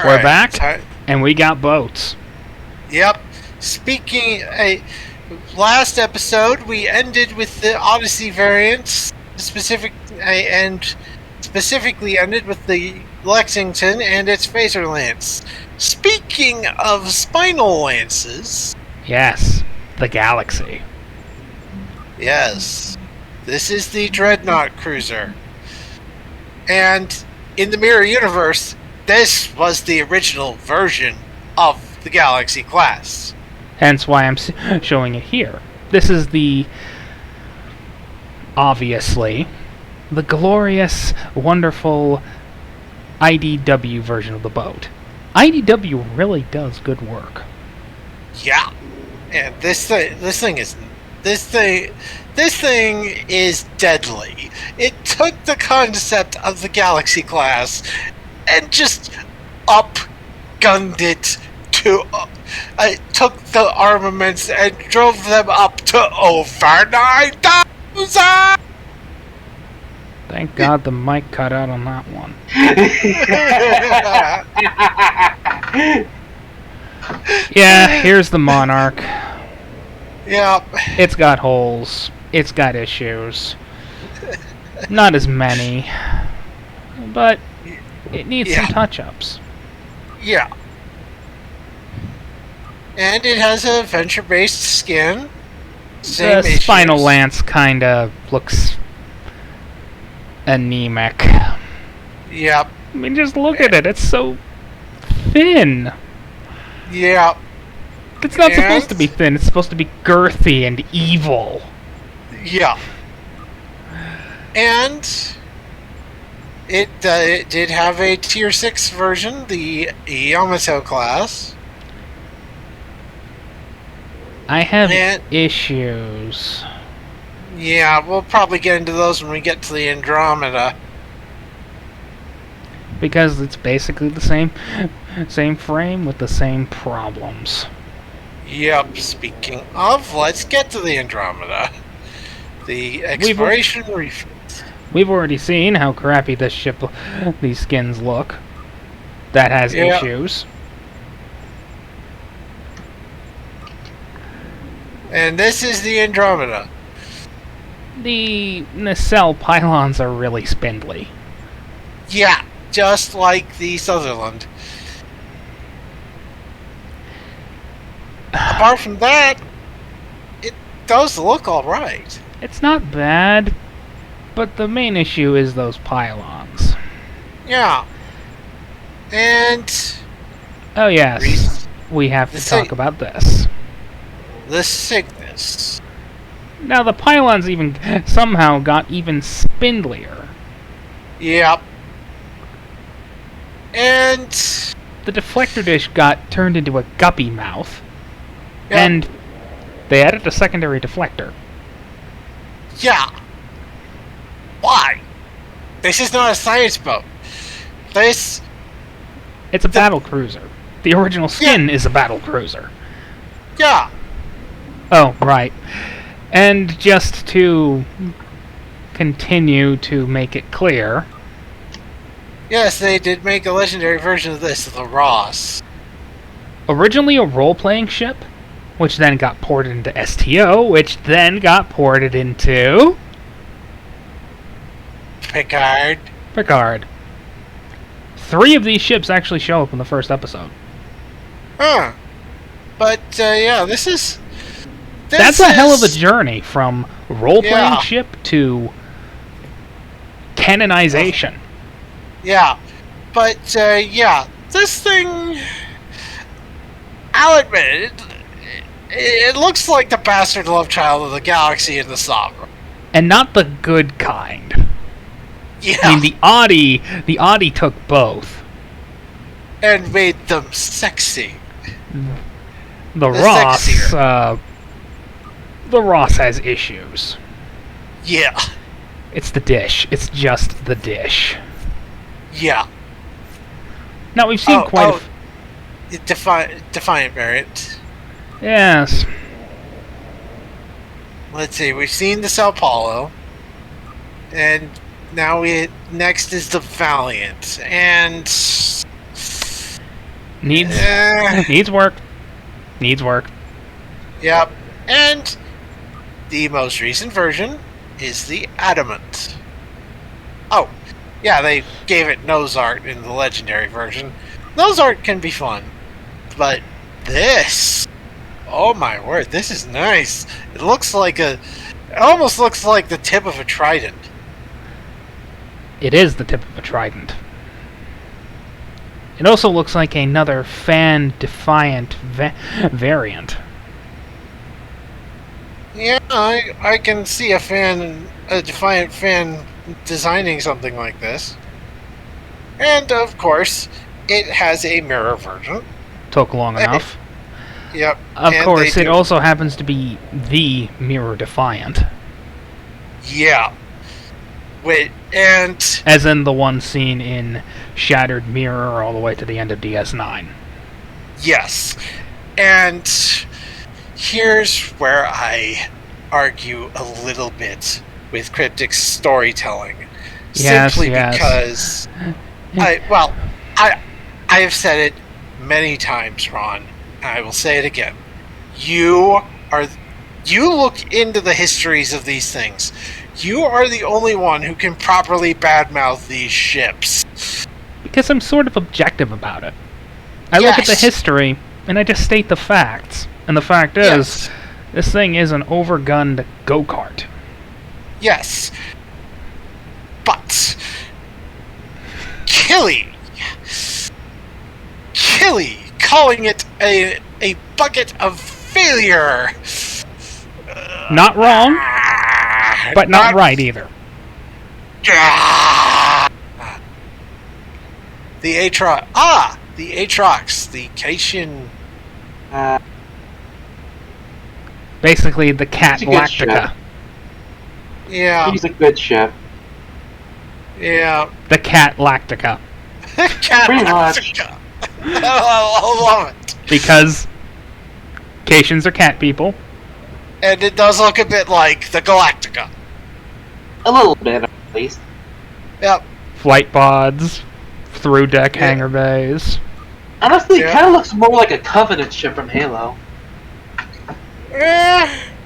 We're back, and we got boats. Yep. Last episode we ended with the Odyssey variants, and specifically ended with the Lexington and its phaser lance. Speaking of spinal lances... Yes, the Galaxy. Yes. This is the Dreadnought cruiser. And in the Mirror Universe, this was the original version of the Galaxy class. Hence why I'm showing it here. This is obviously, the glorious, wonderful IDW version of the boat. IDW really does good work. Yeah. And this thing is deadly. It took the concept of the Galaxy class and just up-gunned it to... took the armaments and drove them up to over 9,000! Thank God the mic cut out on that one. Yeah, here's the Monarch. Yep. It's got holes. It's got issues. Not as many. But it needs some touch-ups. Yeah. And it has a venture-based skin. Same the spinal lance kinda looks anemic. Yep. I mean, just look at it. It's so thin. Yeah. It's not supposed to be thin. It's supposed to be girthy and evil. Yeah. And it did have a Tier 6 version, the Yamato class. I have issues. Yeah, we'll probably get into those when we get to the Andromeda. Because it's basically the same frame with the same problems. Yep, speaking of, let's get to the Andromeda. The exploration reef. We've already seen how crappy this ship, these skins look. That has issues. And this is the Andromeda. The nacelle pylons are really spindly. Yeah, just like the Sutherland. Apart from that, it does look alright. It's not bad, but the main issue is those pylons. Yeah. And... oh yes, we have to talk about this. The Cygnus. Now the pylons somehow got even spindlier. Yep. And... the deflector dish got turned into a guppy mouth. Yep. And they added a secondary deflector. Yeah. Why? This is not a science boat. It's a battle cruiser. The original skin is a battle cruiser. Yeah. Oh, right. And just to continue to make it clear... yes, they did make a legendary version of this, the Ross. Originally a role-playing ship, which then got ported into STO, which then got ported into... Picard. 3 of these ships actually show up in the first episode. Huh. But, yeah, this is... That's a hell of a journey from role-playing ship to canonization. Yeah. But, yeah, this thing... I'll admit, it looks like the bastard love child of the Galaxy and the Sovereign. And not the good kind. Yeah. I mean, the Audi took both. And made them sexy. The Ross has issues. Yeah. It's the dish. It's just the dish. Yeah. Now, we've seen Defiant variant. Yes. Let's see, we've seen the Sao Paulo. And now next is the Valiant. And... Needs needs work. Needs work. Yep. And the most recent version is the Adamant. Oh, yeah, they gave it nose art in the legendary version. Nose art can be fun, but this, oh my word, this is nice. It almost looks like the tip of a trident. It is the tip of a trident. It also looks like another fan-defiant variant. Yeah, I can see a defiant fan designing something like this. And of course, it has a mirror version. Took long enough. Yep. Of course, it also happens to be the Mirror Defiant. Yeah. Wait, and... As in the one seen in Shattered Mirror all the way to the end of DS9. Yes. And here's where I argue a little bit with Cryptic's storytelling. Yes, Simply because... I have said it many times, Ron. I will say it again. You look into the histories of these things. You are the only one who can properly badmouth these ships. Because I'm sort of objective about it. I look at the history, and I just state the facts. And the fact is, this thing is an overgunned go-kart. Yes. But... Killy calling it a bucket of failure. Not wrong, but not right either. The Aatrox. The Aatrox. The Cation. Basically, the cat Lactica. Yeah. He's a good ship. Yeah. The cat Lactica. Cat Lactica. I love it. Because Cations are cat people. And it does look a bit like the Galactica. A little bit, at least. Yep. Flight pods, through deck hangar bays. Honestly, it kind of looks more like a Covenant ship from Halo.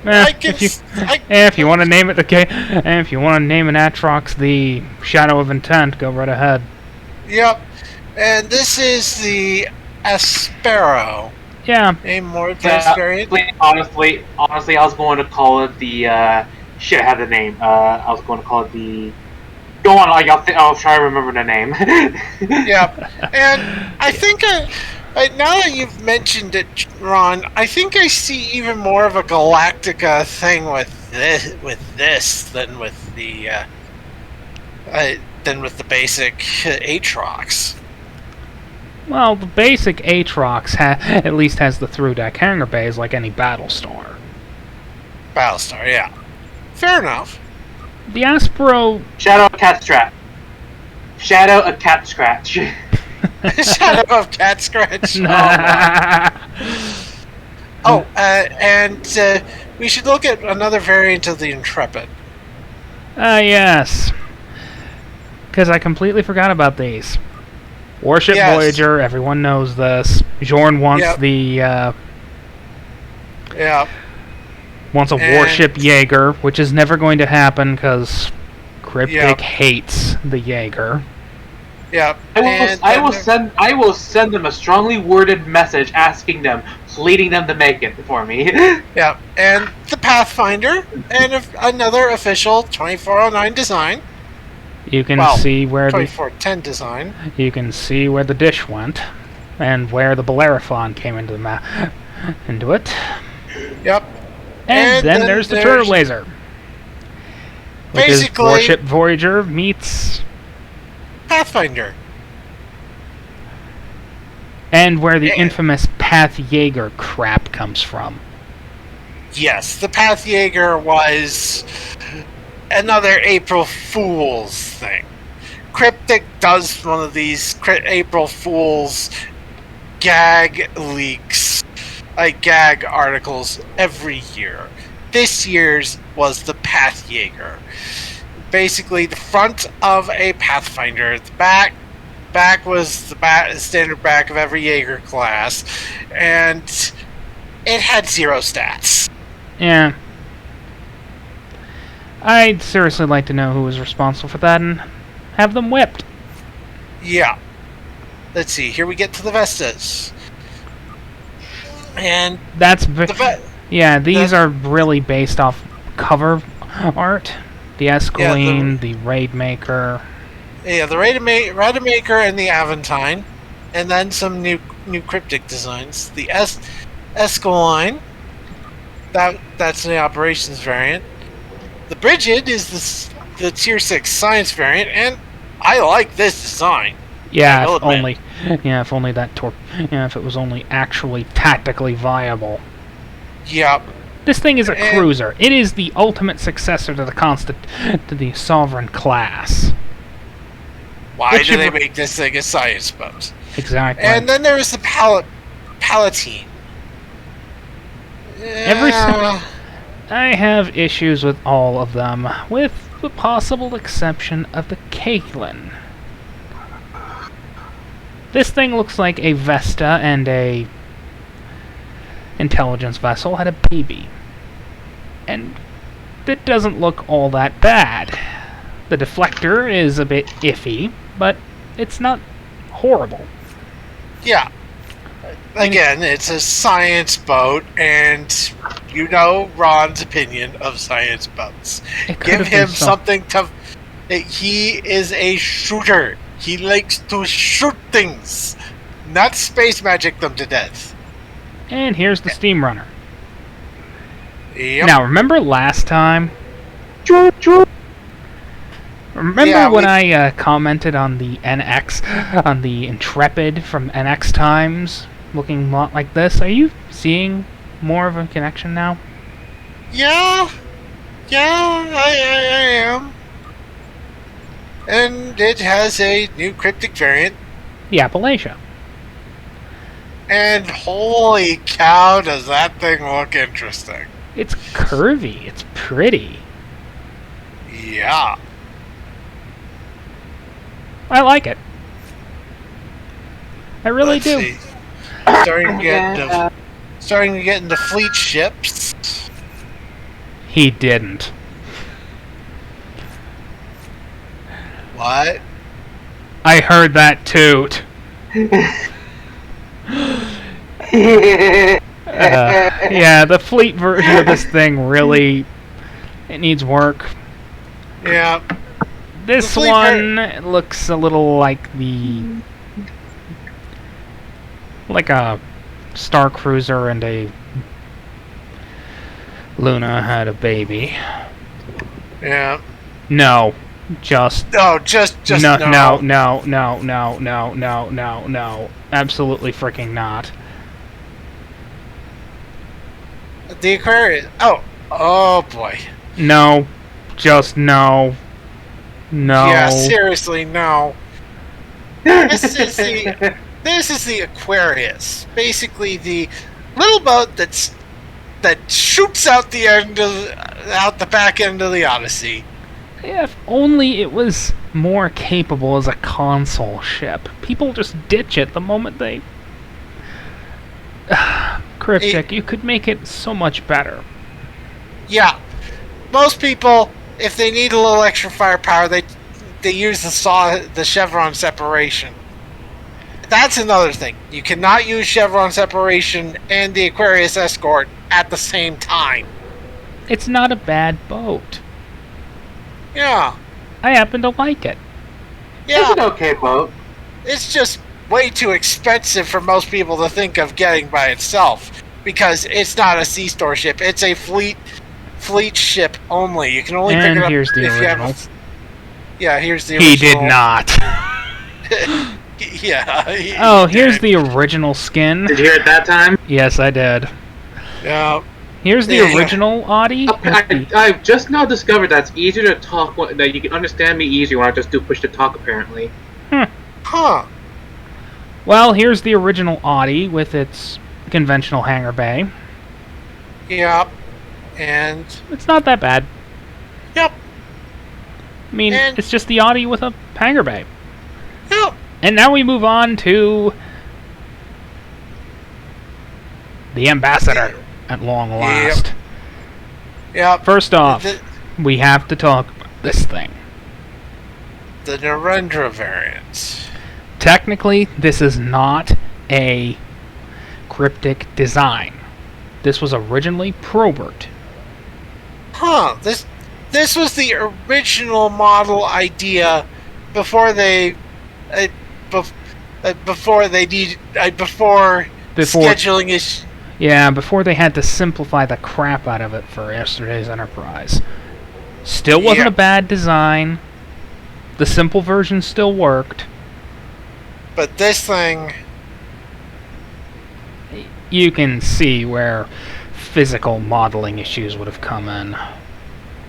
If you want to name it, okay. And if you want to name an Aatrox the Shadow of Intent, go right ahead. Yep. And this is the Aspero. Yeah. A more advanced variant. Honestly, I was going to call it the shit. I had the name. I was going to call it the. Go on, I'll try to remember the name. Yeah, and I think now that you've mentioned it, Ron, I think I see even more of a Galactica thing with this than with the basic Aatrox. Well, the basic Aatrox at least has the through deck hangar bays like any Battlestar. Battlestar, yeah. Fair enough. The Aspero... Shadow of Cat Scratch. Shadow of Cat Scratch. Shadow of Cat Scratch. And we should look at another variant of the Intrepid. Yes. Because I completely forgot about these. Warship Voyager, everyone knows this. Jorn wants wants a Warship Jaeger, which is never going to happen because Cryptic hates the Jaeger. Yeah. I will send them a strongly worded message asking them, pleading them to make it for me. Yeah. And the Pathfinder and another official 2409 design. You can see where 2410 design. You can see where the dish went, and where the Bellerophon came into it. Yep. And then there's the Turtle Laser. Which is Warship Voyager meets Pathfinder. And where the infamous Path Jaeger crap comes from. Yes, the Path Jaeger was another April Fool's thing. Cryptic does one of these April Fool's gag leaks, gag articles every year. This year's was the Path Jaeger. Basically, the front of a Pathfinder, the back back was the standard back of every Jaeger class, and it had 0 stats. Yeah. I'd seriously like to know who was responsible for that and have them whipped. Yeah. Let's see. Here we get to the Vestas. And That's yeah, these are really based off cover art. The Escaline, the Raidmaker. Yeah, the Raidmaker and the Aventine. And then some new Cryptic designs. The Escaline. That's the operations variant. The Brigid is the tier 6 science variant, and I like this design. Yeah, if only if it was only actually tactically viable. Yep. This thing is a cruiser. It is the ultimate successor to the Sovereign class. Why do they make this thing a science boat? Exactly. And then there is the Palatine. I have issues with all of them, with the possible exception of the Caitlin. This thing looks like a Vesta and a intelligence vessel had a baby. And it doesn't look all that bad. The deflector is a bit iffy, but it's not horrible. Yeah. Again, it's a science boat, and you know Ron's opinion of science boats. Give him something to... He is a shooter. He likes to shoot things, not space magic them to death. And here's the steam runner. Yep. Now, remember last time? Remember when I commented on the NX, on the Intrepid from NX Times, looking a lot like this? Are you seeing more of a connection now? Yeah, I am. And it has a new Cryptic variant. The Appalachia. And holy cow, does that thing look interesting. It's curvy. It's pretty. Yeah. I like it. I really do. See. Starting to get into fleet ships. He didn't. What? I heard that toot. Yeah, the fleet version of this thing really... It needs work. Yeah. This one looks a little like like a Star Cruiser and a Luna had a baby. Yeah. No. Just no. No. Absolutely freaking not. The Aquarius. Oh boy. No. Just no. No. Yeah, seriously, no. This is the Aquarius. Basically, the little boat that shoots out the back end of the Odyssey. If only it was more capable as a console ship. People just ditch it the moment they... Cryptic, you could make it so much better. Yeah. Most people, if they need a little extra firepower, they use the chevron separation. That's another thing. You cannot use chevron separation and the Aquarius Escort at the same time. It's not a bad boat. Yeah. I happen to like it. Yeah. It's an okay boat. It's just way too expensive for most people to think of getting by itself, because it's not a C-store ship. It's a fleet ship only. You can only pick it up here's the if original. you have here's the original. He did not. Yeah. Here's the original skin. Did you hear it that time? Yes, I did. Yeah. Here's the original Audi. I've just now discovered that it's easier to talk, that you can understand me easier when I just do push to talk, apparently. Huh. Well, here's the original Audi with its conventional hangar bay. Yep. And it's not that bad. Yep. I mean, it's just the Audi with a hangar bay. Yep. And now we move on to the Ambassador at long last. Yep. First off, we have to talk about this thing. The Narendra variant. Technically, this is not a Cryptic design. This was originally Probert. Huh. This was the original model idea before scheduling is. Yeah, before they had to simplify the crap out of it for yesterday's Enterprise. Still wasn't a bad design. The simple version still worked. But this thing... You can see where physical modeling issues would have come in.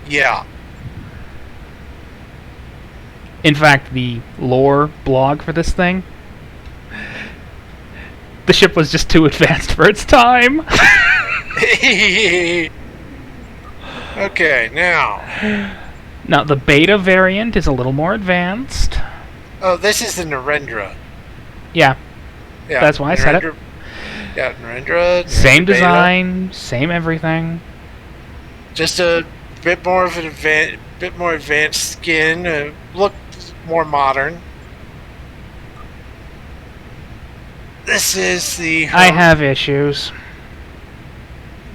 Yeah. In fact, the lore blog for this thing, the ship was just too advanced for its time. Okay, now. Now, the beta variant is a little more advanced. Oh, this is the Narendra. Yeah. That's why I said it. Yeah, Narendra. Same design, same everything. Just a bit more of an advanced skin, look more modern. This is the... I have issues.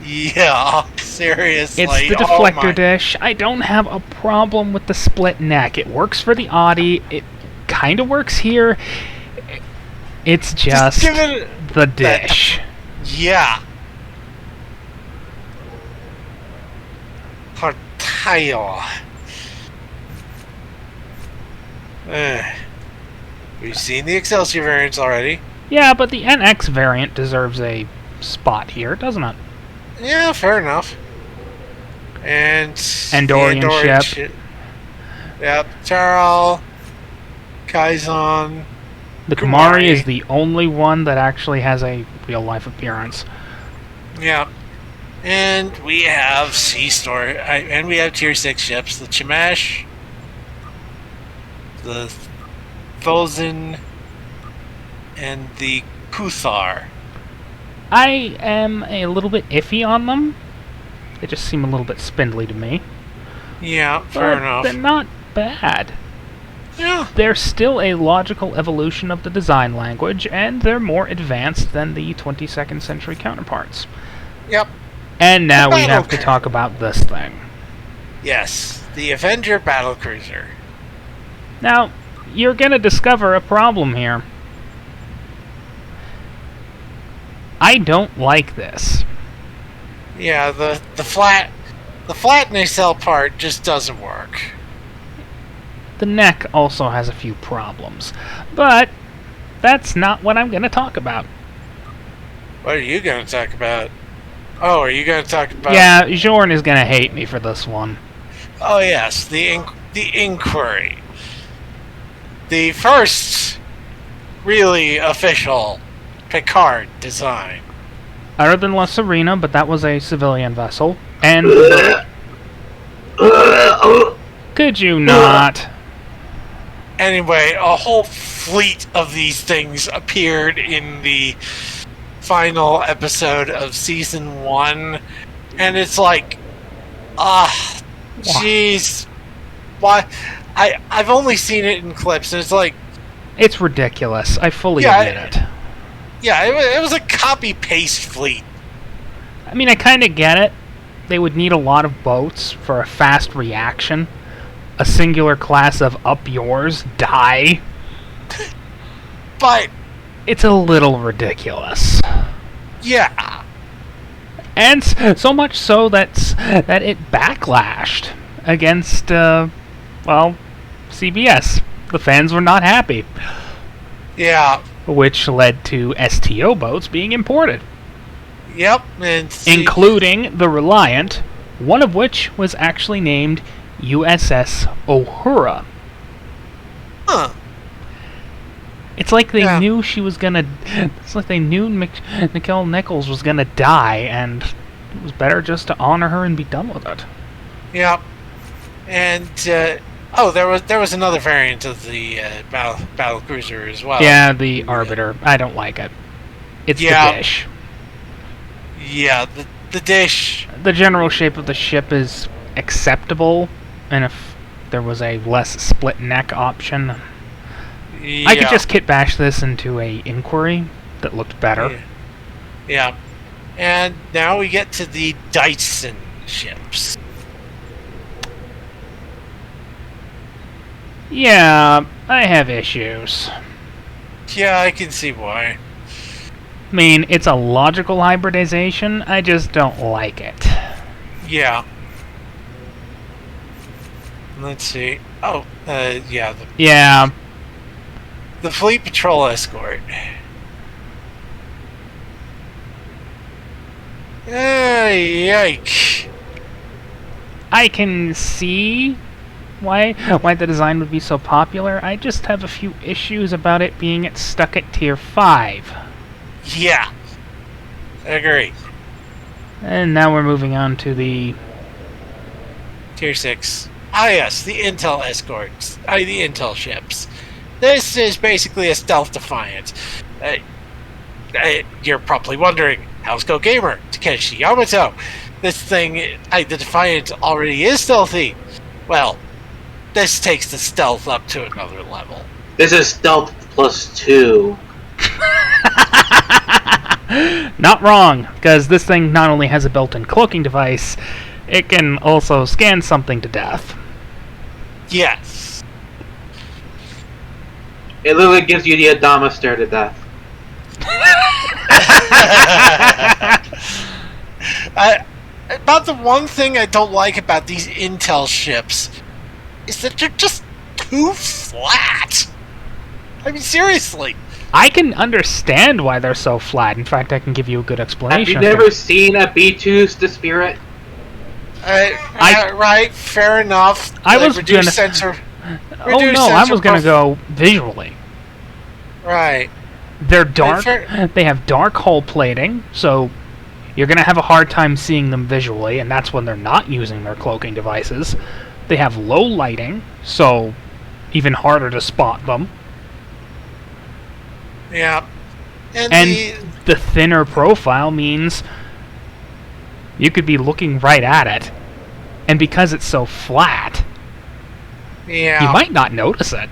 Yeah, seriously. It's the deflector dish. I don't have a problem with the split neck. It works for the Audi. It kind of works here. It's just give it the dish. Yeah. Tail. We've seen the Excelsior variants already. Yeah, but the NX variant deserves a spot here, doesn't it? Yeah, fair enough. And Andorian ship. Yep, Taral, Kaizon. The Kumari is the only one that actually has a real-life appearance. Yeah. And we have C-Store, and we have Tier 6 ships. The Chamash, the Thozen, and the Kuthar. I am a little bit iffy on them. They just seem a little bit spindly to me. Yeah, fair enough. They're not bad. Yeah. They're still a logical evolution of the design language, and they're more advanced than the 22nd century counterparts. Yep. And now we have to talk about this thing. Yes, the Avenger Battlecruiser. Now, you're going to discover a problem here. I don't like this. Yeah, the flat nacelle part just doesn't work. The neck also has a few problems, but that's not what I'm going to talk about. What are you going to talk about? Oh, are you going to talk about... Yeah, Jorn is going to hate me for this one. Oh yes, the Inquiry. The first really official Picard design. Other than La Serena, but that was a civilian vessel. And... Could you not? Anyway, a whole fleet of these things appeared in the final episode of Season 1. And it's like... jeez. Why? I've only seen it in clips, and it's like... It's ridiculous. I fully admit it. Yeah, it was a copy-paste fleet. I mean, I kind of get it. They would need a lot of boats for a fast reaction. A singular class of up yours, die. But... It's a little ridiculous. Yeah. And so much so that it backlashed against, CBS. The fans were not happy. Yeah. Which led to STO boats being imported. Yep. Including the Reliant, one of which was actually named USS Uhura. Huh. It's like they knew she was gonna... It's like they knew Nicole Nichols was gonna die, and it was better just to honor her and be done with it. Yep. And Oh, there was another variant of the battle cruiser as well. Yeah, the Arbiter. I don't like it. It's the dish. Yeah, the dish. The general shape of the ship is acceptable, and if there was a less split neck option, I could just kit bash this into a Inquiry that looked better. Yeah. And now we get to the Dyson ships. Yeah, I have issues. Yeah, I can see why. I mean, it's a logical hybridization, I just don't like it. Yeah. Let's see. Oh, yeah. Yeah. The Fleet Patrol Escort. Yike. I can see why the design would be so popular. I just have a few issues about it being stuck at Tier 5. Yeah. I agree. And now we're moving on to the Tier 6. Ah, yes, the Intel Escorts. The Intel ships. This is basically a stealth Defiant. You're probably wondering, Housecoat Gamer, Takeshi Yamato. This thing, the Defiant already is stealthy. Well, this takes the stealth up to another level. This is stealth +2. Not wrong, because this thing not only has a built-in cloaking device, it can also scan something to death. Yes. It literally gives you the Adama stare to death. About the one thing I don't like about these Intel ships is that they're just too flat. I mean, seriously. I can understand why they're so flat. In fact, I can give you a good explanation. Have you never seen a B2's The Spirit? Right, fair enough. I was reduced gonna. sensor. Oh no, I was gonna go visually. Right. They're dark. They have dark hull plating, so you're gonna have a hard time seeing them visually, and that's when they're not using their cloaking devices. They have low lighting, so even harder to spot them. Yeah. And the thinner profile means you could be looking right at it, and because it's so flat, you might not notice it.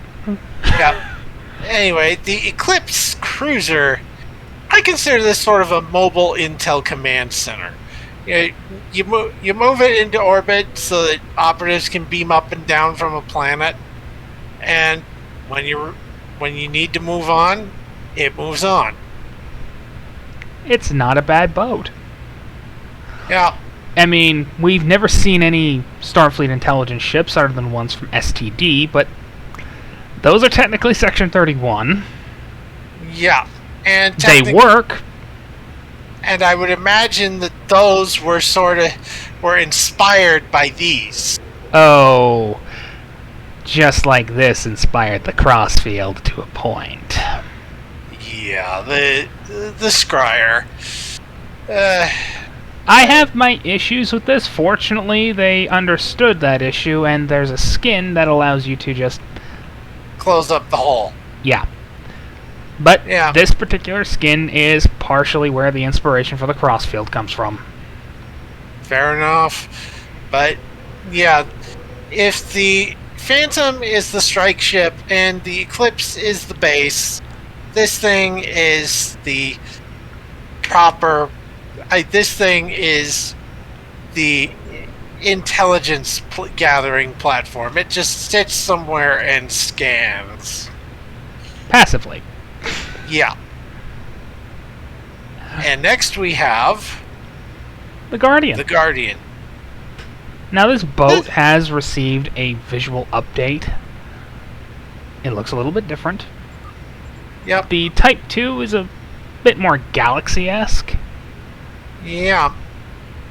Yeah. Anyway, the Eclipse cruiser, I consider this sort of a mobile intel command center. You move it into orbit so that operatives can beam up and down from a planet, and when you need to move on, it moves on. It's not a bad boat. Yeah. I mean, we've never seen any Starfleet intelligence ships other than ones from STD, but those are technically Section 31. Yeah. And they work. And I would imagine that those were were inspired by these. Oh, just like this inspired the Crossfield to a point. Yeah, the Scryer. I have my issues with this. Fortunately, they understood that issue, and there's a skin that allows you to just close up the hole. Yeah. But this particular skin is partially where the inspiration for the Crossfield comes from. Fair enough. But, yeah, if the Phantom is the strike ship and the Eclipse is the base, this thing is the proper... this thing is the intelligence gathering platform. It just sits somewhere and scans. Passively. Yeah. And next we have... the Guardian. The Guardian. Now this boat has received a visual update. It looks a little bit different. Yep. The Type 2 is a bit more Galaxy-esque. Yeah.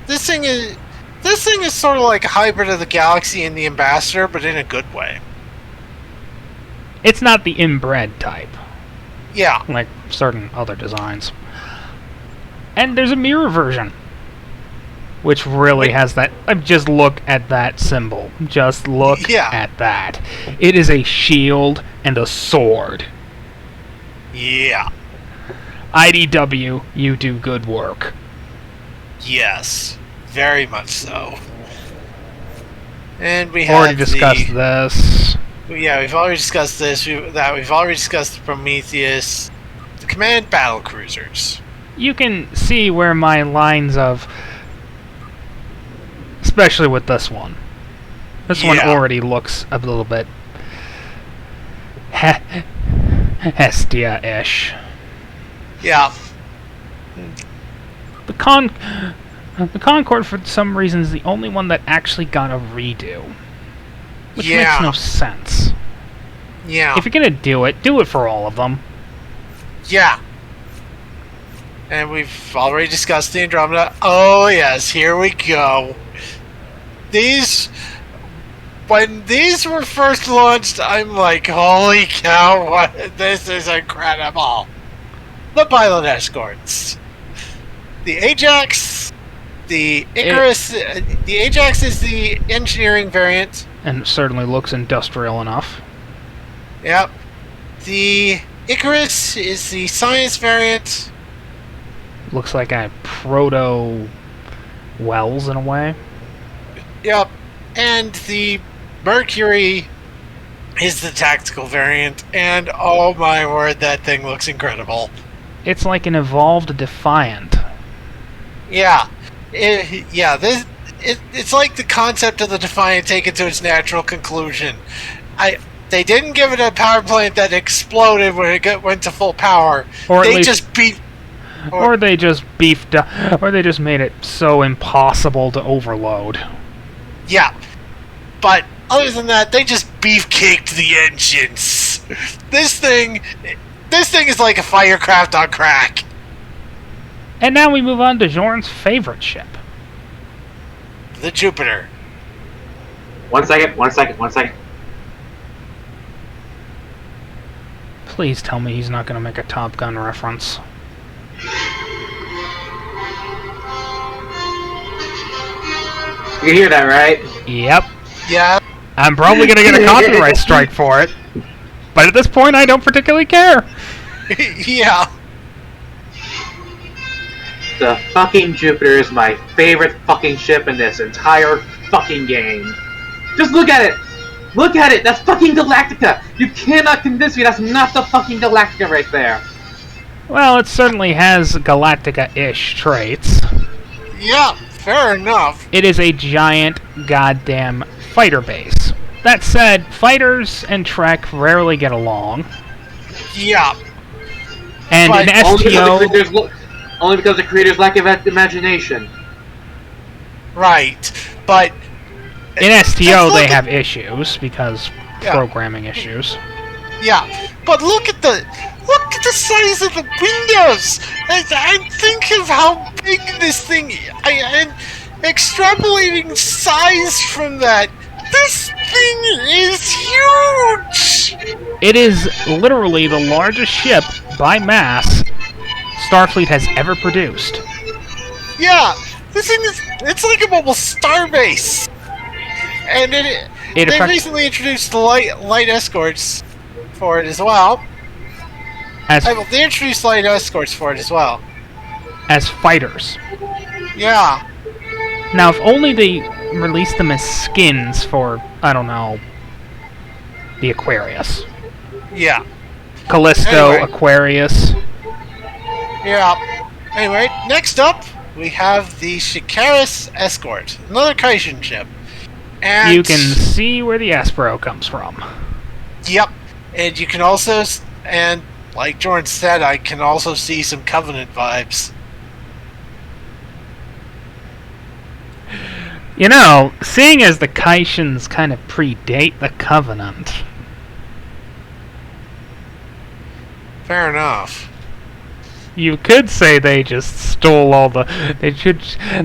This thing is sort of like a hybrid of the Galaxy and the Ambassador, but in a good way. It's not the inbred type. Yeah. Like certain other designs. And there's a mirror version. which really has that. Just look at that symbol. Just look at that. It is a shield and a sword. Yeah. IDW, you do good work. Yes, very much so. And we already discussed this. Yeah, we've already discussed this. We've already discussed the Prometheus, the command battle cruisers. You can see where my lines of, especially with this one. This one already looks a little bit Hestia-ish. Yeah. The Concorde, for some reason, is the only one that actually got a redo. Which makes no sense. Yeah. If you're gonna do it for all of them. Yeah. And we've already discussed the Andromeda. Oh, yes, here we go. When these were first launched, I'm like, holy cow, this is incredible. The pilot escorts. The Ajax, the Icarus, the Ajax is the engineering variant. And it certainly looks industrial enough. Yep. The Icarus is the science variant. Looks like a proto-Wells in a way. Yep. And the Mercury is the tactical variant. And oh my word, that thing looks incredible. It's like an evolved Defiant. Yeah. It's like the concept of the Defiant taken to its natural conclusion. They didn't give it a power plant that exploded when it went to full power. Or they just beefed up, or they just made it so impossible to overload. Yeah. But other than that, they just beefcaked the engines. This thing is like a firecraft on crack. And now we move on to Jorn's favorite ship. The Jupiter. One second. Please tell me he's not going to make a Top Gun reference. You can hear that, right? Yep. Yeah. I'm probably going to get a copyright strike for it. But at this point, I don't particularly care. Yeah. The fucking Jupiter is my favorite fucking ship in this entire fucking game. Just look at it! Look at it! That's fucking Galactica! You cannot convince me that's not the fucking Galactica right there! Well, it certainly has Galactica-ish traits. Yeah, fair enough. It is a giant goddamn fighter base. That said, fighters and Trek rarely get along. Yeah. And but an STO... Only because the creators lack imagination. Right, but... In STO, they have issues, because programming issues. Yeah, but look at the size of the windows! I think of how big this thing is. And extrapolating size from that, this thing is huge! It is literally the largest ship, by mass, Starfleet has ever produced. Yeah, this thing it's like a mobile starbase! And they recently introduced the light escorts for it as well. They introduced light escorts for it as well. As fighters. Yeah. Now, if only they released them as skins for, I don't know, the Aquarius. Yeah. Callisto, anyway. Aquarius. Yeah. Anyway, next up, we have the Shikaris Escort, another Kaishan ship. And you can see where the Aspero comes from. Yep. And you can also, and like Jordan said, I can also see some Covenant vibes. You know, seeing as the Kaishans kind of predate the Covenant. Fair enough. You could say they just stole all the...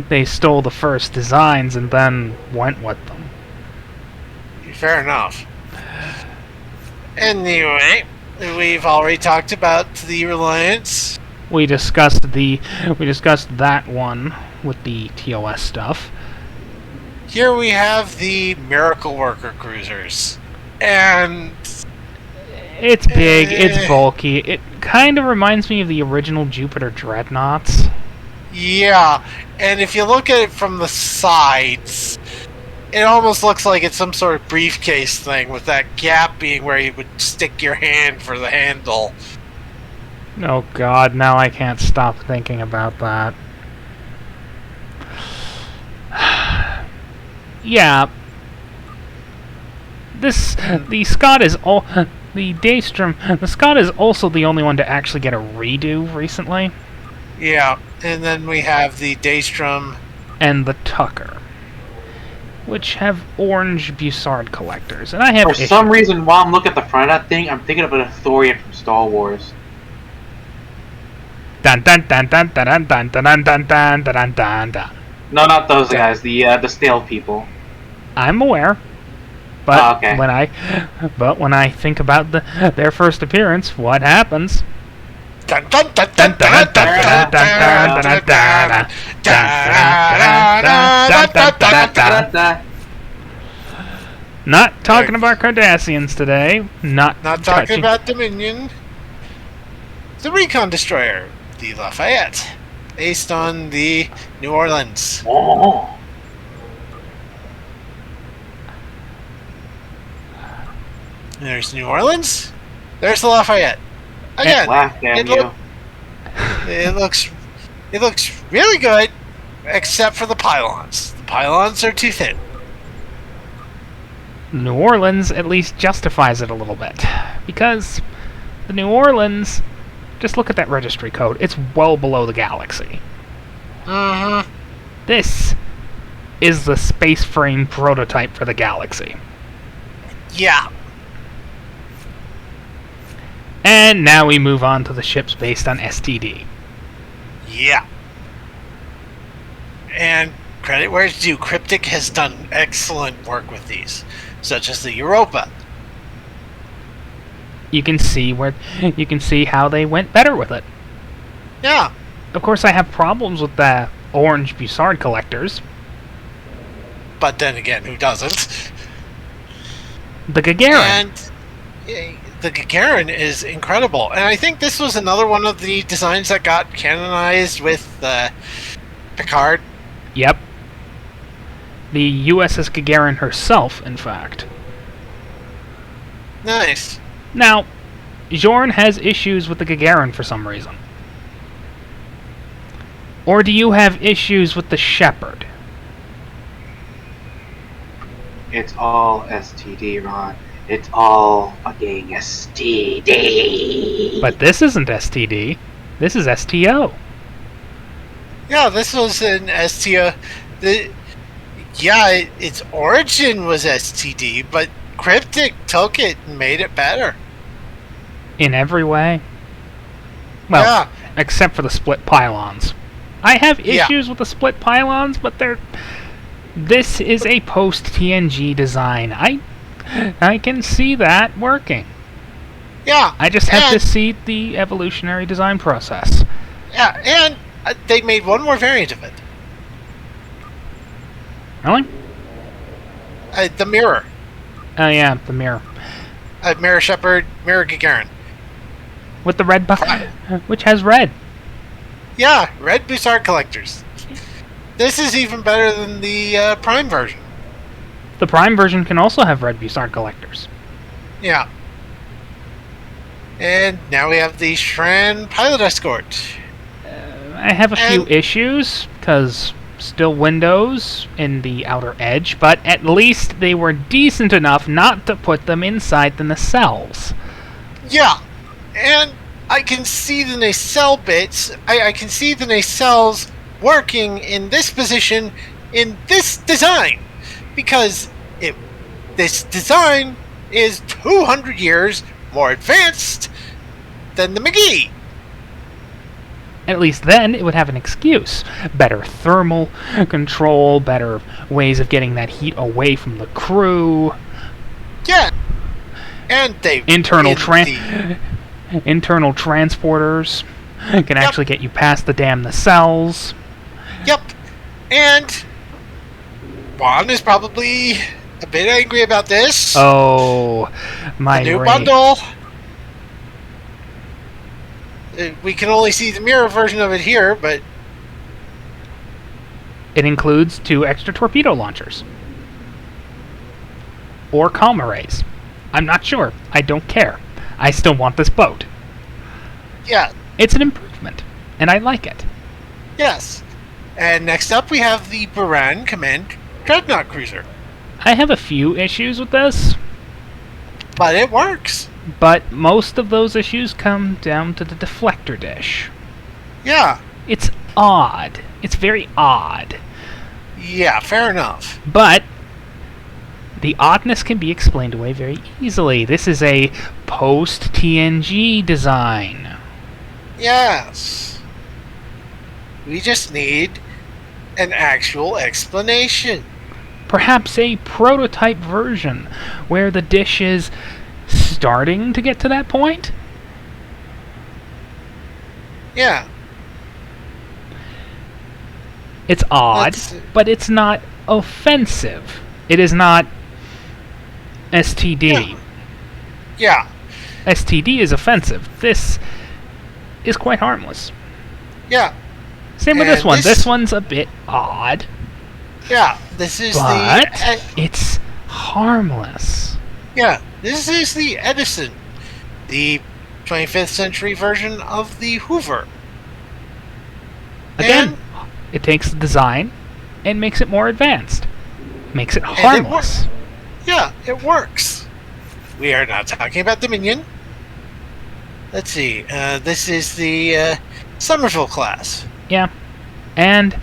They stole the first designs and then went with them. Fair enough. Anyway, we've already talked about the Reliance. We discussed that one with the TOS stuff. Here we have the Miracle Worker cruisers. And It's big, it's bulky. It kind of reminds me of the original Jupiter Dreadnoughts. yeah, and if you look at it from the sides, it almost looks like it's some sort of briefcase thing, with that gap being where you would stick your hand for the handle. Oh god, now I can't stop thinking about that. Yeah. The Scott is the Scott is also the only one to actually get a redo recently. Yeah, and then we have the Daystrom. And the Tucker, which have orange Bussard collectors. And I have For some reason, while I'm looking at the front of that thing, I'm thinking of an Authorian from Star Wars. Dun dun dun dun dun dun dun dun dun dun dun dun dun. No, not those guys. The stale people. I'm aware. But okay. when I think about their first appearance, what happens? Dun, dun, dun, dun, dun, dun, dun, dun. Not talking about Cardassians today. Not talking about Dominion. The Recon Destroyer, the Lafayette, based on the New Orleans. Oh. There's New Orleans. There's the Lafayette. Again, it looks really good, except for the pylons. The pylons are too thin. New Orleans at least justifies it a little bit, because the New Orleans, just look at that registry code. It's well below the Galaxy. Mm-hmm. This is the space frame prototype for the Galaxy. Yeah. And now we move on to the ships based on STD. Yeah. And credit where it's due, Cryptic has done excellent work with these, such as the Europa. You can see how they went better with it. Yeah. Of course, I have problems with the orange Bussard collectors. But then again, who doesn't? The Gagarin. And the Gagarin is incredible. And I think this was another one of the designs that got canonized with Picard. Yep. The USS Gagarin herself, in fact. Nice. Now, Jorn has issues with the Gagarin for some reason. Or do you have issues with the Shepherd? It's all STD, Ron. It's all fucking STD. But this isn't STD. This is STO. Yeah, this was an STO. Its origin was STD, but Cryptic took it and made it better. In every way? Well, yeah. Except for the split pylons. I have issues with the split pylons, but this is a post-TNG design. I can see that working. Yeah. I just have to see the evolutionary design process. Yeah, and they made one more variant of it. Really? The Mirror. Oh yeah, the Mirror. Mirror Shepherd, Mirror Gagarin. With the red which has red. Yeah, red Bussard collectors. This is even better than the Prime version. The Prime version can also have red Bussard collectors. Yeah. And now we have the Shran Pilot Escort. I have a few issues, because still windows in the outer edge, but at least they were decent enough not to put them inside the nacelles. Yeah, and I can see the nacelle bits. I can see the nacelles working in this position in this design, because this design is 200 years more advanced than the McGee. At least then it would have an excuse. Better thermal control, better ways of getting that heat away from the crew. Yeah. And they internal transporters can actually get you past the damn nacelles. Yep. And Juan is probably a bit angry about this. Oh, my the new rate. bundle. We can only see the mirror version of it here, but It includes 2 extra torpedo launchers. Or comm arrays. I'm not sure. I don't care. I still want this boat. yeah, It's an improvement, and I like it. yes. And next up we have the Baran Command Dreadnought Cruiser. I have a few issues with this, But it works. but most of those issues come down to the deflector dish. Yeah, It's odd. It's very odd. yeah, fair enough. But the oddness can be explained away very easily. This is a post-TNG design. Yes. We just need an actual explanation. Perhaps a prototype version where the dish is starting to get to that point? Yeah. It's odd, Let's- but it's not offensive. It is not STD. Yeah. Yeah. STD is offensive. This is quite harmless. Yeah. Same with And this one. this- This one's a bit odd, Yeah. This is but the it's harmless. yeah. This is the Edison, the 25th century version of the Hoover. Again, it takes the design and makes it more advanced. Makes it it harmless. Yeah, it works. We are not talking about Dominion. Let's see. This is the Somerville class. Yeah. And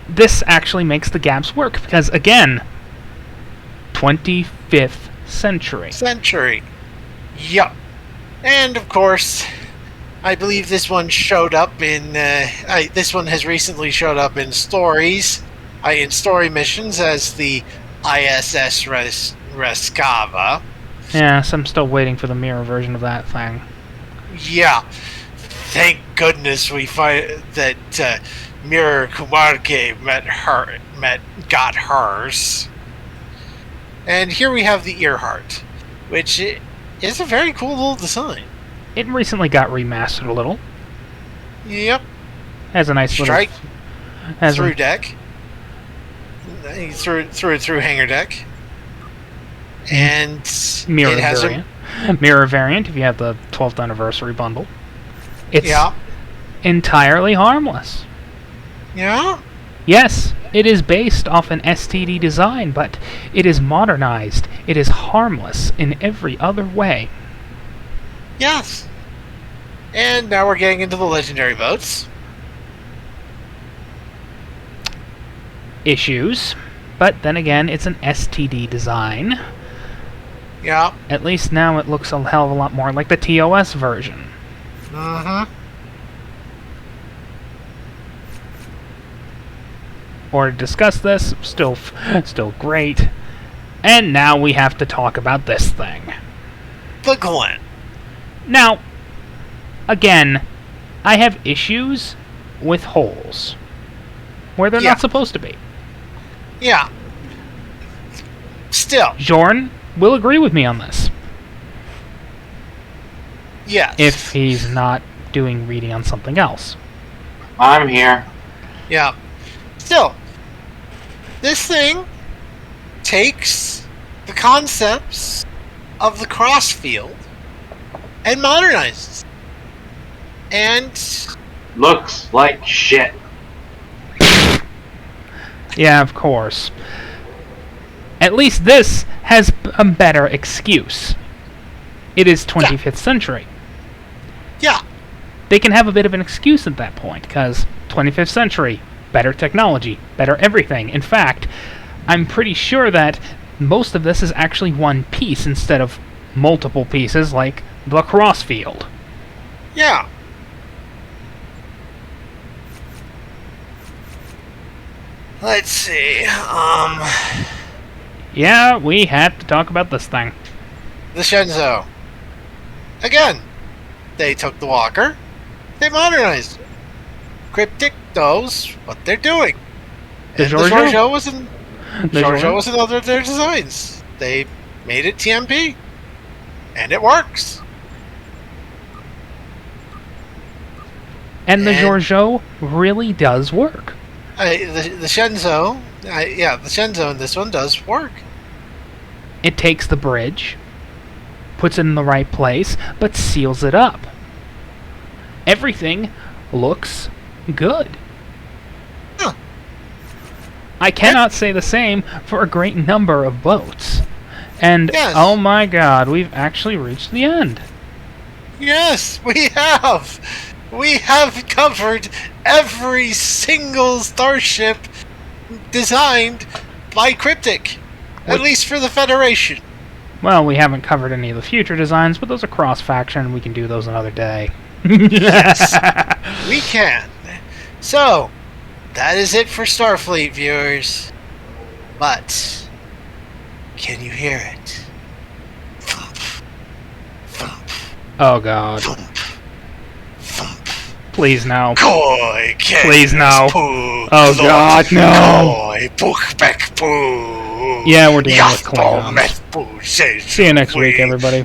this actually makes the gaps work because, again, 25th century. Century. Yup. And of course, I believe this one showed up in. This one has recently showed up in stories, in story missions as the ISS Rescava. Yes, I'm still waiting for the mirror version of that thing. Yeah. Thank goodness we find that Mirror Kumarke got hers. And here we have the Earhart, which is a very cool little design. It recently got remastered a little. Yep. Has a nice Strike little... Has through a, deck. Through hangar deck. And mirror it has variant. Mirror variant if you have the 12th anniversary bundle. It's yeah. entirely harmless. Yeah. Yes, it is based off an STD design, but it is modernized. It is harmless in every other way. Yes. And now we're getting into the legendary boats. Issues, but then again, it's an STD design. Yeah. At least now it looks a hell of a lot more like the TOS version. Mm-hmm. Or to discuss this, still great. And now we have to talk about this thing. The Glen. Now, again, I have issues with holes where they're Yeah. not supposed to be. Yeah. Still. Jorn will agree with me on this Yes. if he's not doing reading on something else. I'm here. Yeah. Still. This thing takes the concepts of the crossfield and modernizes. And Looks like shit. Yeah, of course. At least this has a better excuse. It is 25th century. yeah. They can have a bit of an excuse at that point, because 25th century, better technology, better everything. In fact, I'm pretty sure that most of this is actually one piece instead of multiple pieces like the crossfield. Yeah. Let's see. Yeah, we have to talk about this thing. The Shenzo. Again, they took the Walker, they modernized it. Cryptic knows what they're doing. The And Giorgio? the Giorgio was in The Giorgio was another of their designs. They made it TMP, and it works. And the And- Giorgio really does work. The Shenzhou, the Shenzhou in this one does work. It takes the bridge, puts it in the right place, but seals it up. Everything looks good. Huh. I cannot say the same for a great number of boats. And, Yes. oh my god, we've actually reached the end. Yes, we have. We have covered every single starship designed by Cryptic, at least for the Federation. Well, we haven't covered any of the future designs, but those are cross-faction. We can do those another day. Yes, we can. So, that is it for Starfleet, viewers. But, can you hear it? Thump, thump, Oh god. thump, thump. Please no. Koi, Please no. Poo, Oh god, no. Koi, Bookback Poo. Yeah, we're dealing with Klingons. Klingons. See you next week, everybody.